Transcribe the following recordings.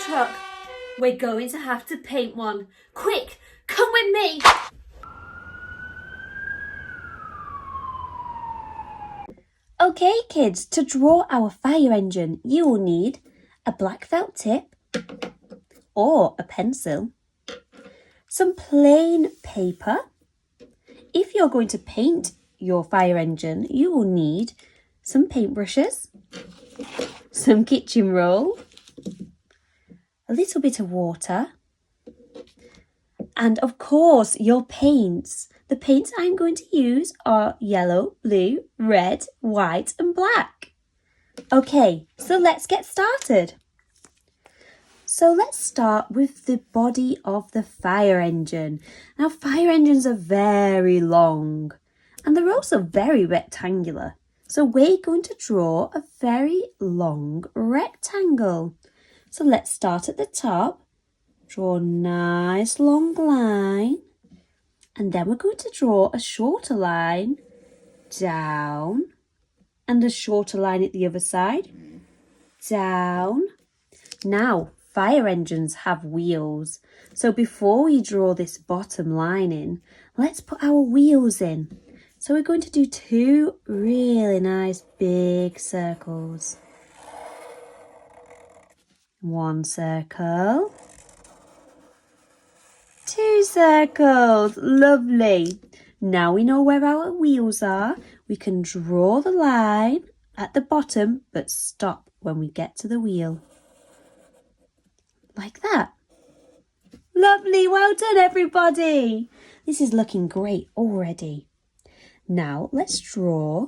truck. We're going to have to paint one. Quick, come with me. Okay, kids, to draw our fire engine, you will need a black felt tip or a pencil, some plain paper. If you're going to paint your fire engine, you will need some paintbrushes, some kitchen roll, a little bit of water, and of course your paints. The paints I'm going to use are yellow, blue, red, white and black. Okay, so let's get started. So let's start with the body of the fire engine. Now fire engines are very long and they're also very rectangular. So we're going to draw a very long rectangle. So let's start at the top, draw a nice long line, and then we're going to draw a shorter line down and a shorter line at the other side, down. Now, fire engines have wheels. So before we draw this bottom line in, let's put our wheels in. So we're going to do two really nice big circles. One circle. Two circles. Lovely. Now we know where our wheels are. We can draw the line at the bottom, but stop when we get to the wheel. Like that. Lovely, well done everybody. This is looking great already. Now let's draw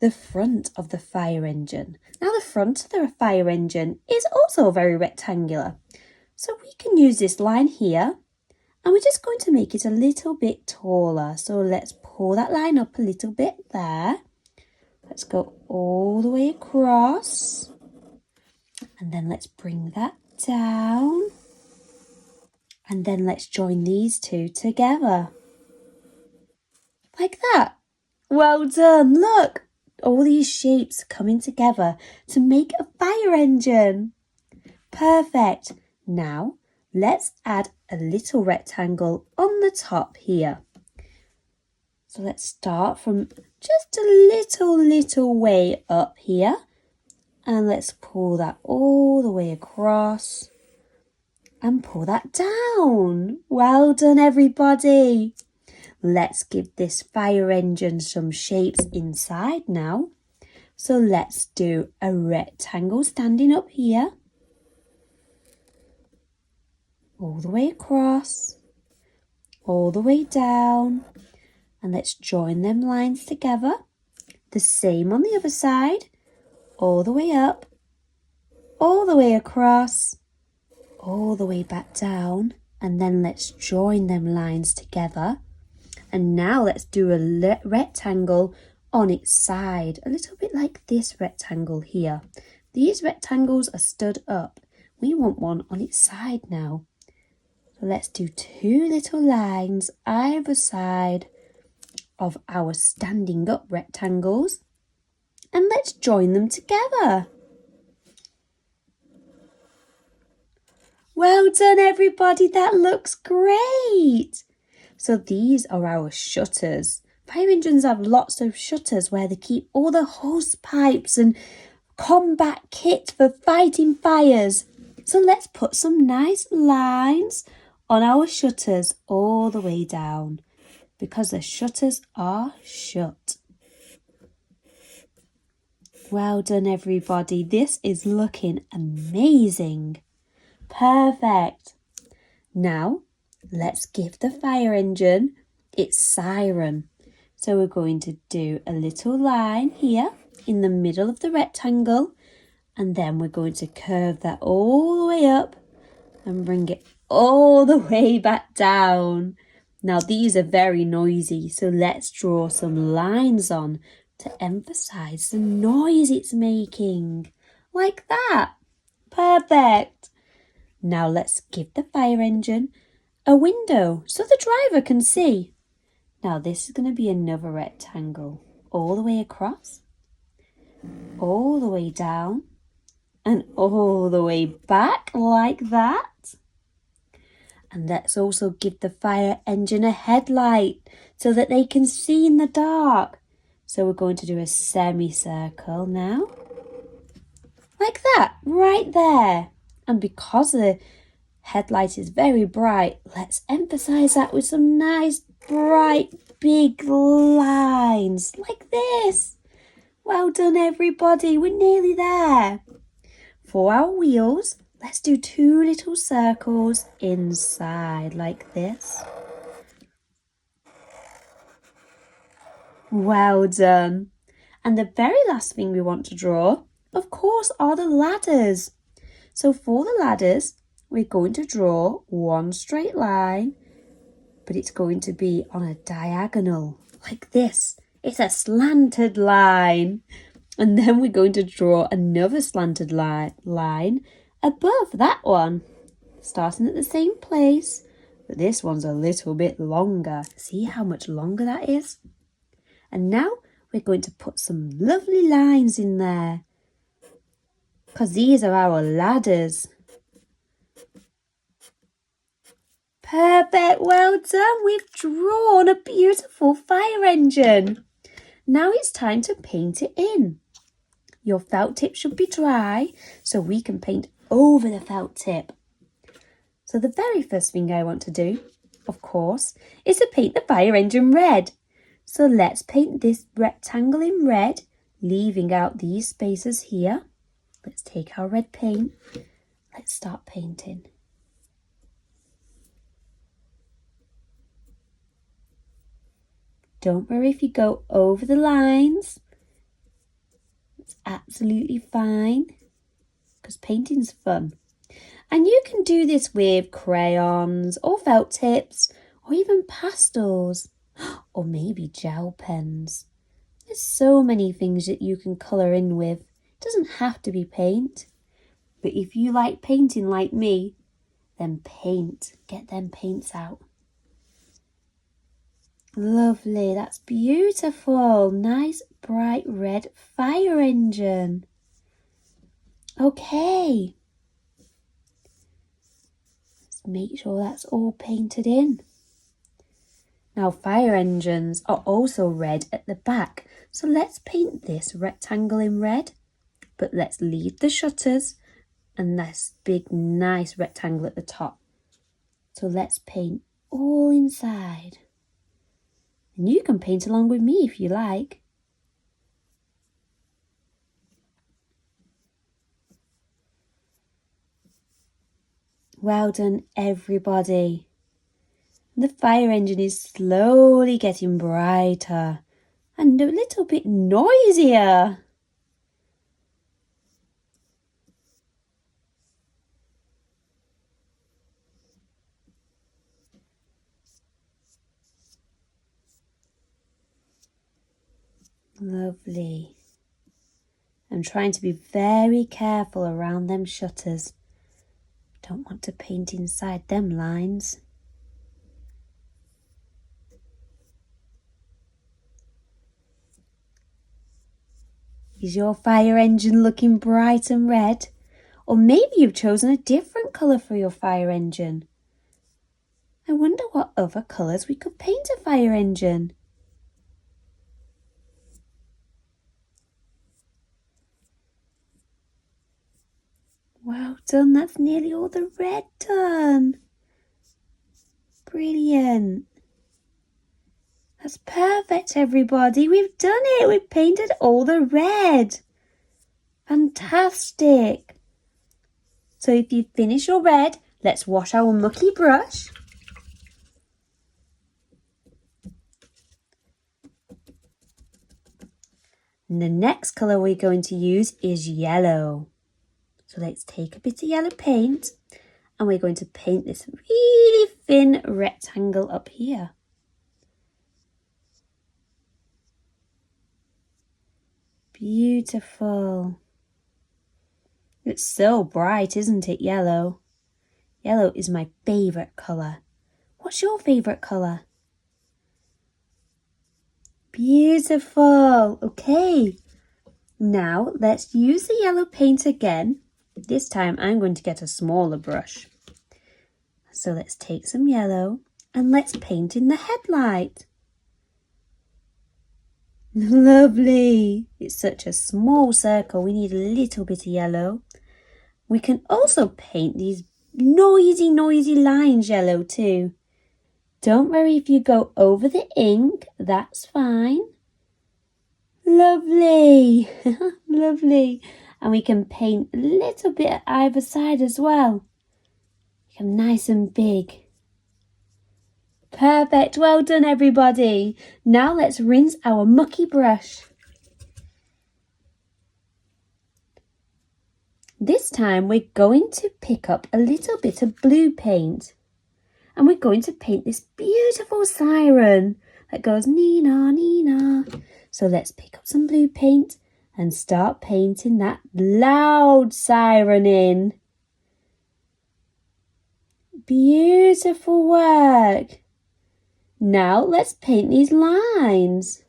the front of the fire engine. Now the front of the fire engine is also very rectangular. So we can use this line here and we're just going to make it a little bit taller. So let's pull that line up a little bit there. Let's go all the way across. And then let's bring that down. And then let's join these two together. Like that. Well done. Look, all these shapes coming together to make a fire engine. Perfect. Now, let's add a little rectangle on the top here. So let's start from just a little way up here. And let's pull that all the way across. And pull that down. Well done, everybody. Let's give this fire engine some shapes inside now. So let's do a rectangle standing up here. All the way across. All the way down. And let's join them lines together. The same on the other side. All the way up. All the way across. All the way back down, and then let's join them lines together. And now let's do a rectangle on its side, a little bit like this rectangle here. These rectangles are stood up. We want one on its side now. So let's do two little lines either side of our standing up rectangles, and let's join them together. Well done, everybody. That looks great. So these are our shutters. Fire engines have lots of shutters where they keep all the hose pipes and combat kit for fighting fires. So let's put some nice lines on our shutters all the way down because the shutters are shut. Well done, everybody. This is looking amazing. Perfect. Now, let's give the fire engine its siren. So we're going to do a little line here in the middle of the rectangle, and then we're going to curve that all the way up and bring it all the way back down. Now, these are very noisy, so let's draw some lines on to emphasize the noise it's making. Like that. Perfect. Now let's give the fire engine a window so the driver can see. Now this is going to be another rectangle all the way across, all the way down, and all the way back like that. And let's also give the fire engine a headlight so that they can see in the dark. So we're going to do a semicircle now. Like that, right there. And because the headlight is very bright, let's emphasize that with some nice, bright, big lines. Like this. Well done, everybody. We're nearly there. For our wheels, let's do 2 little circles inside like this. Well done. And the very last thing we want to draw, of course, are the ladders. So for the ladders, we're going to draw one straight line, but it's going to be on a diagonal like this. It's a slanted line. And then we're going to draw another slanted line above that one, starting at the same place, but this one's a little bit longer. See how much longer that is? And now we're going to put some lovely lines in there, because these are our ladders. Perfect, well done. We've drawn a beautiful fire engine. Now it's time to paint it in. Your felt tip should be dry, so we can paint over the felt tip. So the very first thing I want to do, of course, is to paint the fire engine red. So let's paint this rectangle in red, leaving out these spaces here. Let's take our red paint. Let's start painting. Don't worry if you go over the lines. It's absolutely fine, because painting's fun. And you can do this with crayons or felt tips or even pastels or maybe gel pens. There's so many things that you can colour in with. It doesn't have to be paint. But if you like painting like me, then paint. Get them paints out. Lovely, that's beautiful. Nice bright red fire engine. Okay. Let's make sure that's all painted in. Now fire engines are also red at the back, so let's paint this rectangle in red, but let's leave the shutters and this big nice rectangle at the top. So let's paint all inside. And you can paint along with me if you like. Well done, everybody. The fire engine is slowly getting brighter and a little bit noisier. Lovely. I'm trying to be very careful around them shutters. Don't want to paint inside them lines. Is your fire engine looking bright and red? Or maybe you've chosen a different colour for your fire engine. I wonder what other colours we could paint a fire engine. Well done, that's nearly all the red done. Brilliant. That's perfect, everybody. We've done it. We've painted all the red. Fantastic. So if you've finished your red, let's wash our mucky brush. And the next colour we're going to use is yellow. So let's take a bit of yellow paint and we're going to paint this really thin rectangle up here. Beautiful. It's so bright, isn't it, yellow? Yellow is my favourite colour. What's your favourite colour? Beautiful. Okay. Now let's use the yellow paint again This time I'm going to get a smaller brush. So let's take some yellow and let's paint in the headlight. Lovely! It's such a small circle, we need a little bit of yellow. We can also paint these noisy lines yellow too. Don't worry if you go over the ink, that's fine. Lovely! Lovely! And we can paint a little bit at either side as well. Become nice and big. Perfect, well done everybody. Now let's rinse our mucky brush. This time we're going to pick up a little bit of blue paint and we're going to paint this beautiful siren that goes Nina, Nina. So let's pick up some blue paint and start painting that loud siren in. Beautiful work. Now let's paint these lines.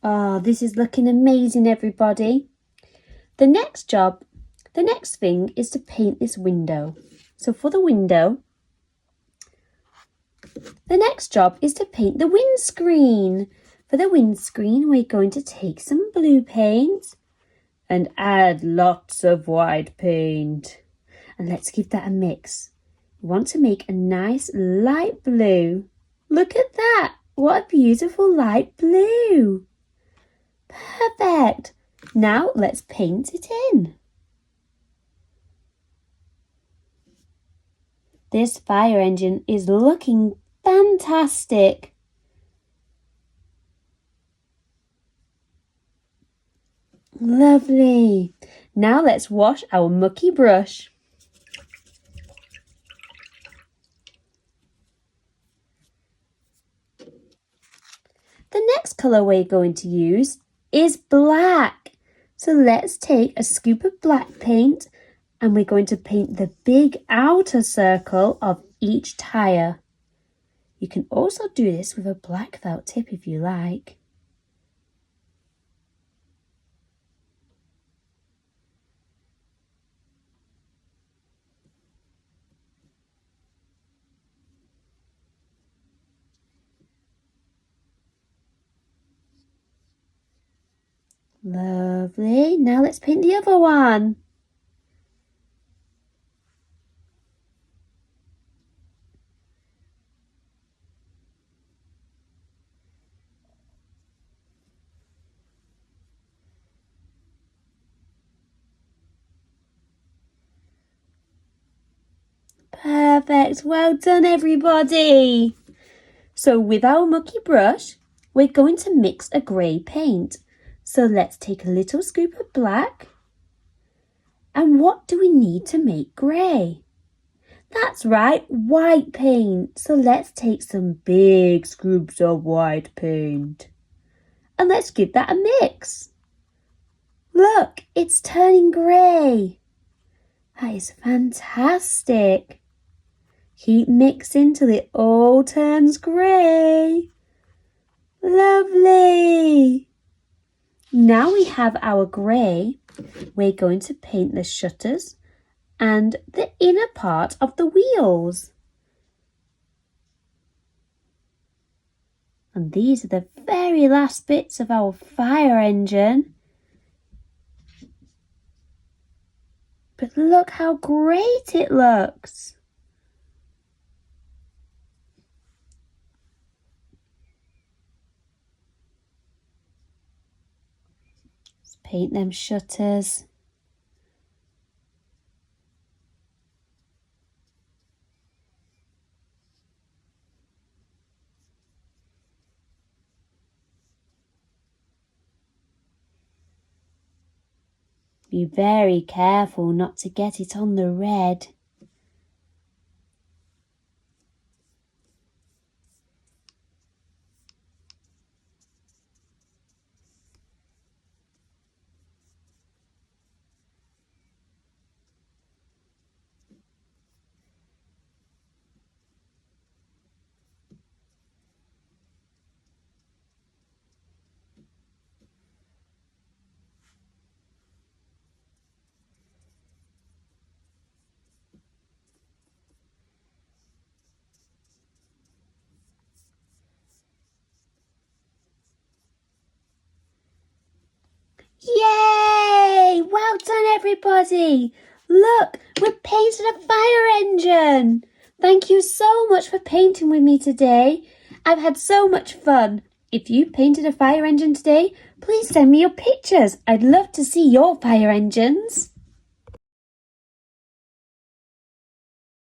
Oh, this is looking amazing, everybody. The next thing is to paint this window. So for the window, the next job is to paint the windscreen. For the windscreen, we're going to take some blue paint and add lots of white paint. And let's give that a mix. We want to make a nice light blue. Look at that! What a beautiful light blue! Perfect! Now let's paint it in. This fire engine is looking fantastic. Lovely. Now let's wash our mucky brush. The next colour we're going to use is black. So let's take a scoop of black paint and we're going to paint the big outer circle of each tyre. You can also do this with a black felt tip if you like. Lovely. Now let's paint the other one. Perfect. Well done, everybody. So with our mucky brush, we're going to mix a grey paint. So let's take a little scoop of black. And what do we need to make grey? That's right, white paint. So let's take some big scoops of white paint. And let's give that a mix. Look, it's turning grey. That is fantastic. Keep mixing till it all turns grey. Lovely. Now we have our grey. We're going to paint the shutters and the inner part of the wheels. And these are the very last bits of our fire engine. But look how great it looks. Let's paint them shutters. Be very careful not to get it on the red. everybody! Look, we've painted a fire engine! Thank you so much for painting with me today. I've had so much fun. If you painted a fire engine today, please send me your pictures. I'd love to see your fire engines.